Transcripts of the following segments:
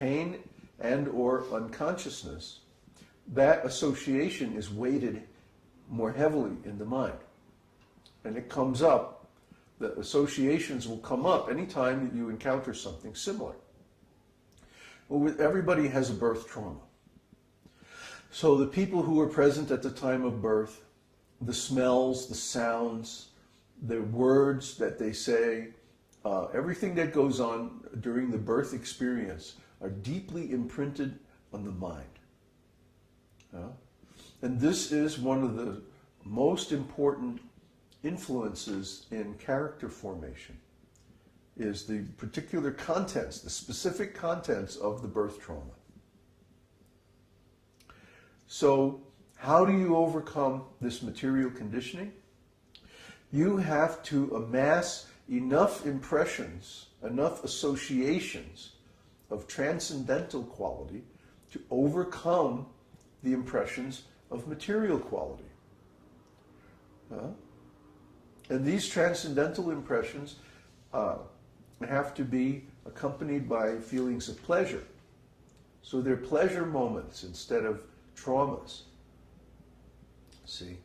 pain and or unconsciousness, that association is weighted more heavily in the mind. And it comes up, the associations will come up anytime that you encounter something similar. Well, everybody has a birth trauma. So the people who were present at the time of birth, the smells, the sounds, the words that they say, everything that goes on during the birth experience are deeply imprinted on the mind. And this is one of the most important influences in character formation, is the particular contents, the specific contents of the birth trauma. So, how do you overcome this material conditioning? You have to amass enough impressions, enough associations of transcendental quality to overcome the impressions of material quality. And these transcendental impressions have to be accompanied by feelings of pleasure. So they're pleasure moments instead of traumas. See?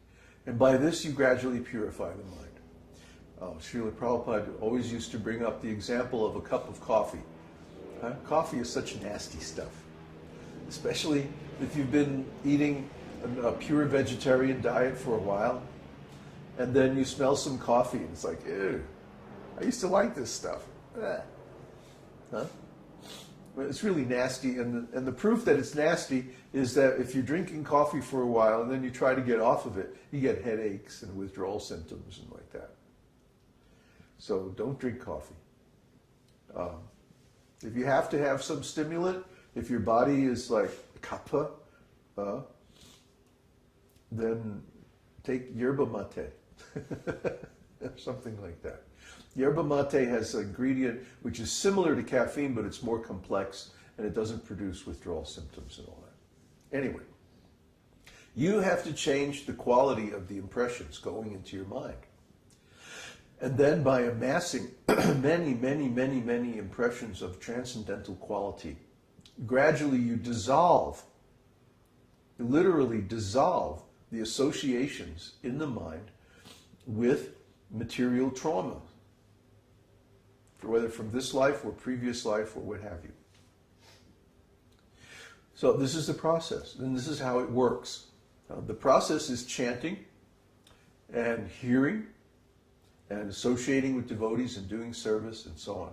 And by this you gradually purify the mind. Srila Prabhupada always used to bring up the example of a cup of coffee. Coffee is such nasty stuff. Especially if you've been eating a pure vegetarian diet for a while, and then you smell some coffee, and it's like, ew, I used to like this stuff. But it's really nasty, and the proof that it's nasty is that if you're drinking coffee for a while and then you try to get off of it, you get headaches and withdrawal symptoms and like that. So don't drink coffee. If you have to have some stimulant, if your body is like kapha, then take yerba mate, something like that. Yerba mate has an ingredient which is similar to caffeine, but it's more complex, and it doesn't produce withdrawal symptoms and all that. Anyway, you have to change the quality of the impressions going into your mind. And then by amassing many, many, many, many impressions of transcendental quality, gradually you dissolve, literally dissolve the associations in the mind with material trauma, whether from this life or previous life or what have you. So this is the process, and this is how it works. The process is chanting and hearing and associating with devotees and doing service and so on.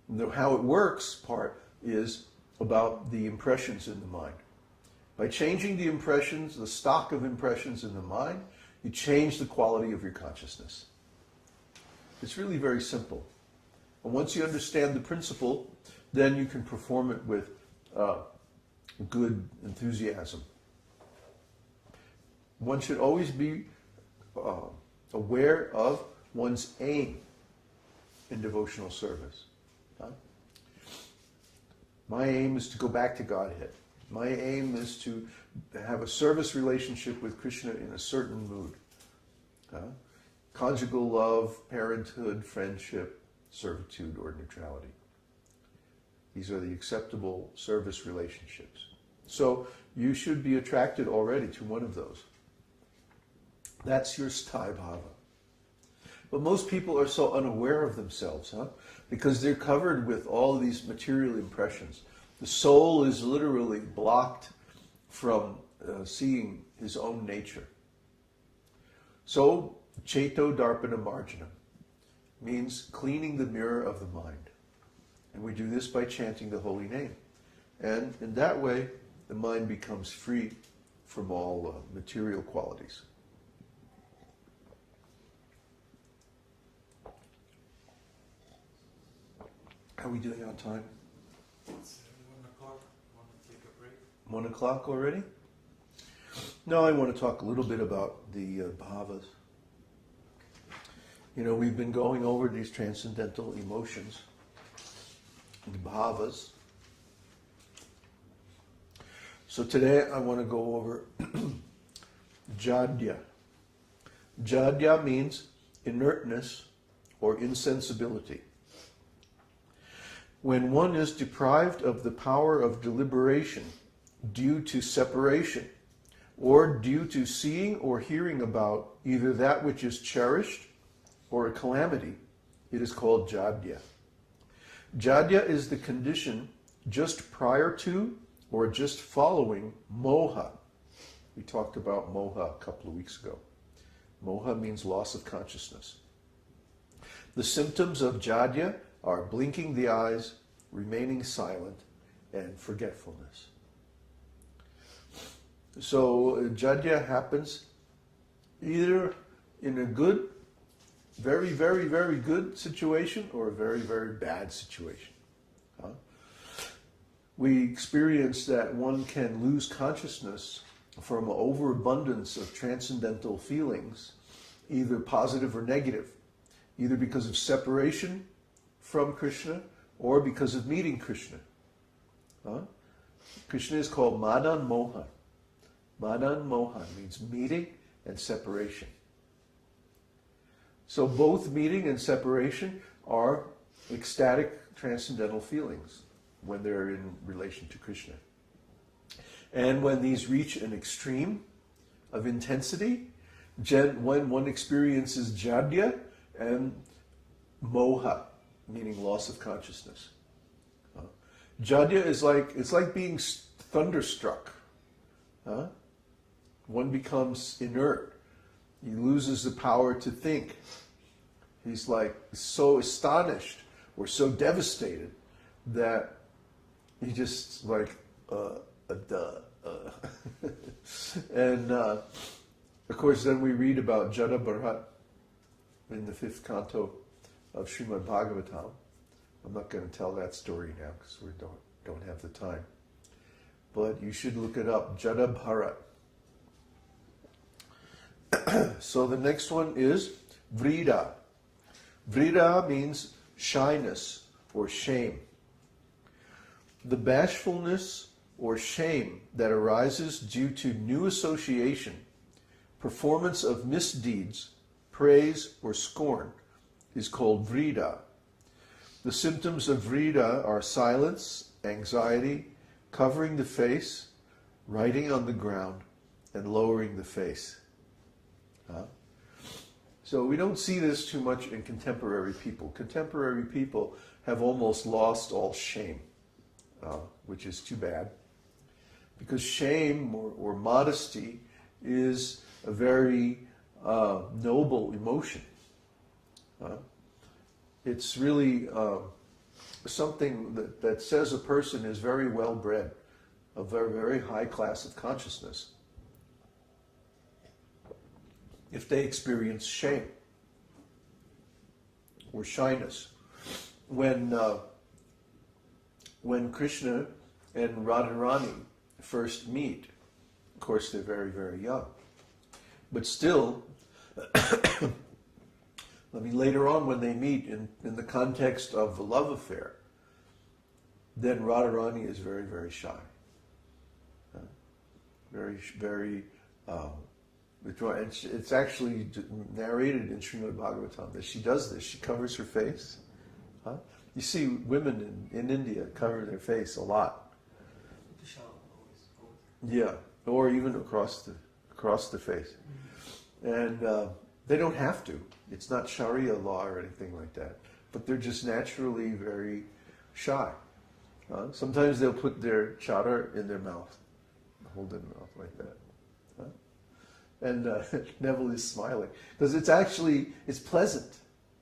And how it works part is about the impressions in the mind. By changing the impressions, the stock of impressions in the mind, you change the quality of your consciousness. It's really very simple. And once you understand the principle, then you can perform it with good enthusiasm. One should always be aware of one's aim in devotional service. My aim is to go back to Godhead. My aim is to have a service relationship with Krishna in a certain mood. Conjugal love, parenthood, friendship, servitude, or neutrality. These are the acceptable service relationships. So you should be attracted already to one of those. That's your sthāya bhava. But most people are so unaware of themselves, because they're covered with all of these material impressions. The soul is literally blocked from seeing his own nature. So, Ceto Darpana Marjanam means cleaning the mirror of the mind. And we do this by chanting the holy name. And in that way, the mind becomes free from all material qualities. How are we doing on time? It's 1 o'clock. Want to take a break? 1 o'clock already? No, I want to talk a little bit about the bhavas. You know, we've been going over these transcendental emotions, the bhavas. So today I want to go over jāḍya. Jāḍya means inertness or insensibility. when one is deprived of the power of deliberation due to separation, or due to seeing or hearing about either that which is cherished or a calamity, it is called jāḍya. Jāḍya is the condition just prior to or just following moha. We talked about moha a couple of weeks ago. Moha means loss of consciousness. The symptoms of jāḍya are blinking the eyes, remaining silent, and forgetfulness. So jāḍya happens either in a good, very, very, very good situation or a very, very bad situation. We experience that one can lose consciousness from overabundance of transcendental feelings, either positive or negative, either because of separation from Krishna or because of meeting Krishna. Krishna is called Madan Moha. Madan Moha means meeting and separation. So both meeting and separation are ecstatic transcendental feelings when they're in relation to Krishna. And when these reach an extreme of intensity, when one experiences jāḍya and moha, meaning loss of consciousness. Jāḍya is like being thunderstruck. One becomes inert. He loses the power to think. He's like so astonished or so devastated that he just like, And of course then we read about Jada Bharat in the 5th canto of Śrīmad Bhagavatam. I'm not going to tell that story now because we don't have the time. But you should look it up, Jada Bharat. So the next one is vrīḍā. Vrīḍā means shyness or shame. The bashfulness or shame that arises due to new association, performance of misdeeds, praise or scorn is called vrīḍā. The symptoms of vrīḍā are silence, anxiety, covering the face, writing on the ground, and lowering the face. So we don't see this too much in contemporary people. Contemporary people have almost lost all shame, which is too bad. Because shame or modesty is a very noble emotion. It's really something that says a person is very well bred, a very, very high class of consciousness, if they experience shame or shyness. When Krishna and Radharani first meet, of course they're very, very young. But still, later on when they meet in the context of the love affair, then Radharani is very, very shy. Very, very it's actually narrated in Śrīmad Bhagavatam that she does this. She covers her face. You see women in India cover their face a lot. Yeah, or even across the face. And they don't have to. It's not Sharia law or anything like that. But they're just naturally very shy. Sometimes they'll put their chadar in their mouth, hold it in their mouth like that. And Neville is smiling because it's pleasant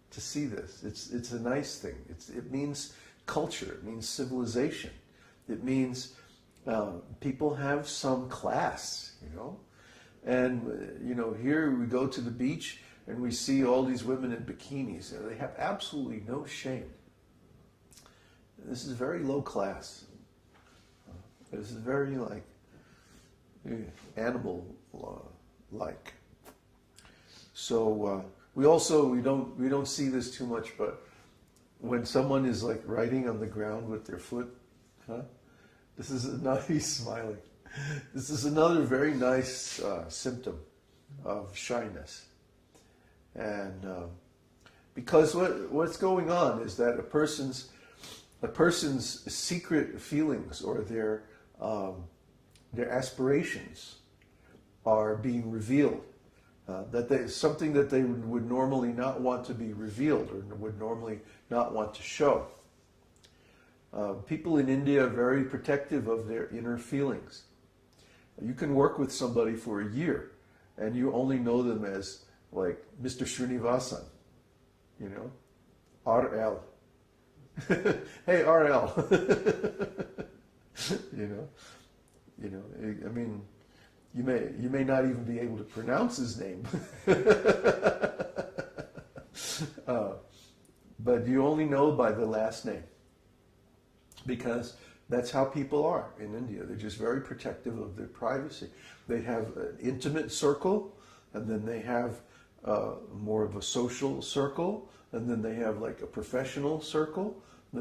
to see this. It's a nice thing. It means culture. It means civilization. It means people have some class, And here we go to the beach and we see all these women in bikinis. They have absolutely no shame. This is very low class. This is very animal-like. So we don't see this too much, but when someone is writing on the ground with their foot, this is he's smiling. This is another very nice symptom of shyness. And because what's going on is that a person's a person's secret feelings or their aspirations are being revealed. Something that they would normally not want to be revealed or would normally not want to show. People in India are very protective of their inner feelings. You can work with somebody for a year and you only know them as like Mr. Srinivasan, you know, RL. Hey, RL. you know, I mean, you may not even be able to pronounce his name. But you only know by the last name. Because that's how people are in India. They're just very protective of their privacy. They have an intimate circle, and then they have more of a social circle, and then they have like a professional circle,